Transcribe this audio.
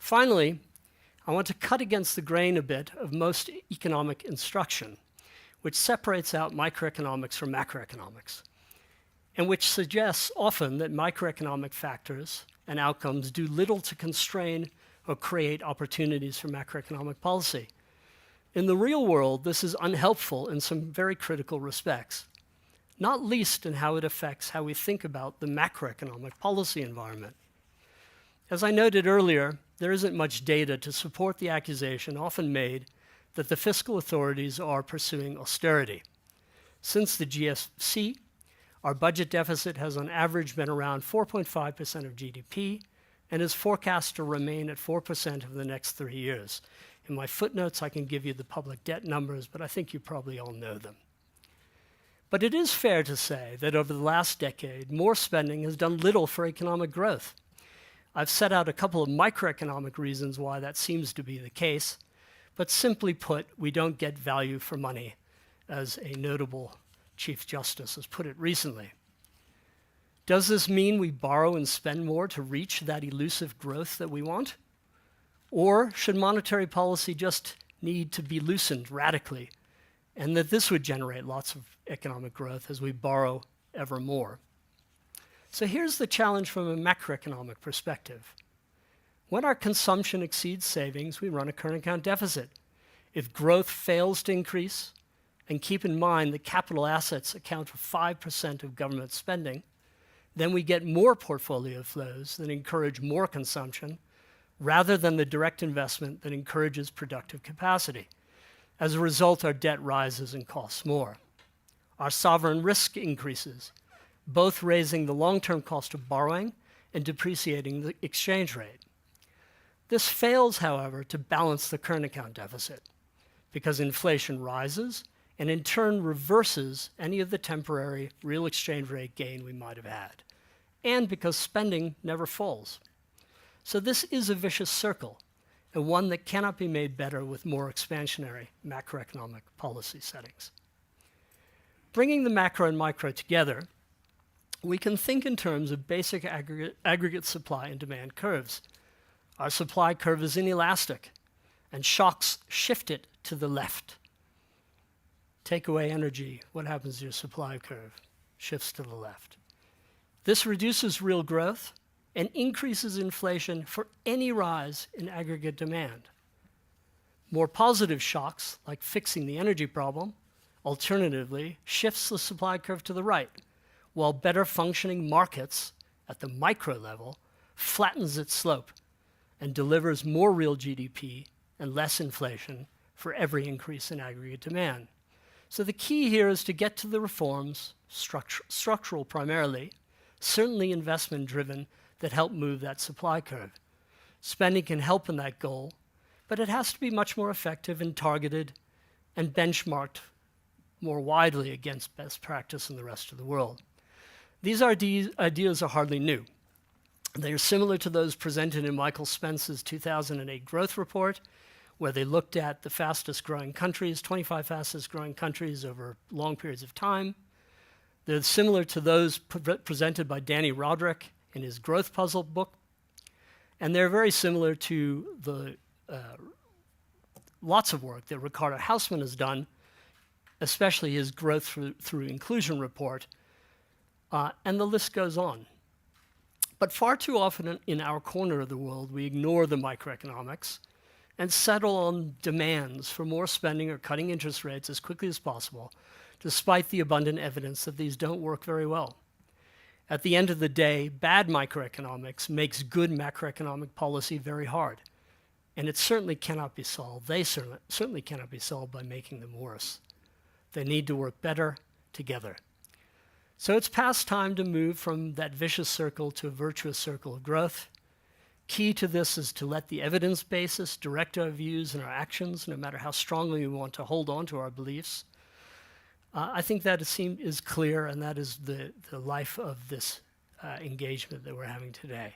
Finally, I want to cut against the grain a bit of most economic instruction, which separates out microeconomics from macroeconomics, and which suggests often that microeconomic factors and outcomes do little to constrain or create opportunities for macroeconomic policy. In the real world, this is unhelpful in some very critical respects, not least in how it affects how we think about the macroeconomic policy environment. As I noted earlier, there isn't much data to support the accusation often made that the fiscal authorities are pursuing austerity. Since the GFC, our budget deficit has on average been around 4.5% of GDP and is forecast to remain at 4% over the next 3 years. In my footnotes, I can give you the public debt numbers, but I think you probably all know them. But it is fair to say that over the last decade, more spending has done little for economic growth. I've set out a couple of microeconomic reasons why that seems to be the case, but simply put, we don't get value for money, as a notable Chief Justice has put it recently. Does this mean we borrow and spend more to reach that elusive growth that we want? Or should monetary policy just need to be loosened radically, and that this would generate lots of economic growth as we borrow ever more? So here's the challenge from a macroeconomic perspective. When our consumption exceeds savings, we run a current account deficit. If growth fails to increase, and keep in mind that capital assets account for 5% of government spending, then we get more portfolio flows that encourage more consumption, rather than the direct investment that encourages productive capacity. As a result, our debt rises and costs more. Our sovereign risk increases, both raising the long-term cost of borrowing and depreciating the exchange rate. This fails, however, to balance the current account deficit, because inflation rises and in turn reverses any of the temporary real exchange rate gain we might have had, and because spending never falls. So this is a vicious circle, and one that cannot be made better with more expansionary macroeconomic policy settings. Bringing the macro and micro together, we can think in terms of basic aggregate supply and demand curves. Our supply curve is inelastic, and shocks shift it to the left. Take away energy, what happens to your supply curve? Shifts to the left. This reduces real growth and increases inflation for any rise in aggregate demand. More positive shocks, like fixing the energy problem, alternatively shifts the supply curve to the right, while better functioning markets at the micro level flattens its slope and delivers more real GDP and less inflation for every increase in aggregate demand. So the key here is to get to the reforms, structural primarily, certainly investment-driven, that help move that supply curve. Spending can help in that goal, but it has to be much more effective and targeted and benchmarked more widely against best practice in the rest of the world. These ideas are hardly new. They are similar to those presented in Michael Spence's 2008 growth report, where they looked at the fastest growing countries, 25 fastest growing countries over long periods of time. They're similar to those presented by Danny Roderick in his Growth Puzzle book. And they're very similar to the lots of work that Ricardo Hausmann has done, especially his Growth through Inclusion report, and the list goes on. But far too often in our corner of the world, we ignore the microeconomics and settle on demands for more spending or cutting interest rates as quickly as possible, despite the abundant evidence that these don't work very well. At the end of the day, bad microeconomics makes good macroeconomic policy very hard, and it certainly cannot be solved. They certainly cannot be solved by making them worse. They need to work better together. So it's past time to move from that vicious circle to a virtuous circle of growth. Key to this is to let the evidence basis direct our views and our actions, no matter how strongly we want to hold on to our beliefs. I think that is clear, and that is the life of this engagement that we're having today.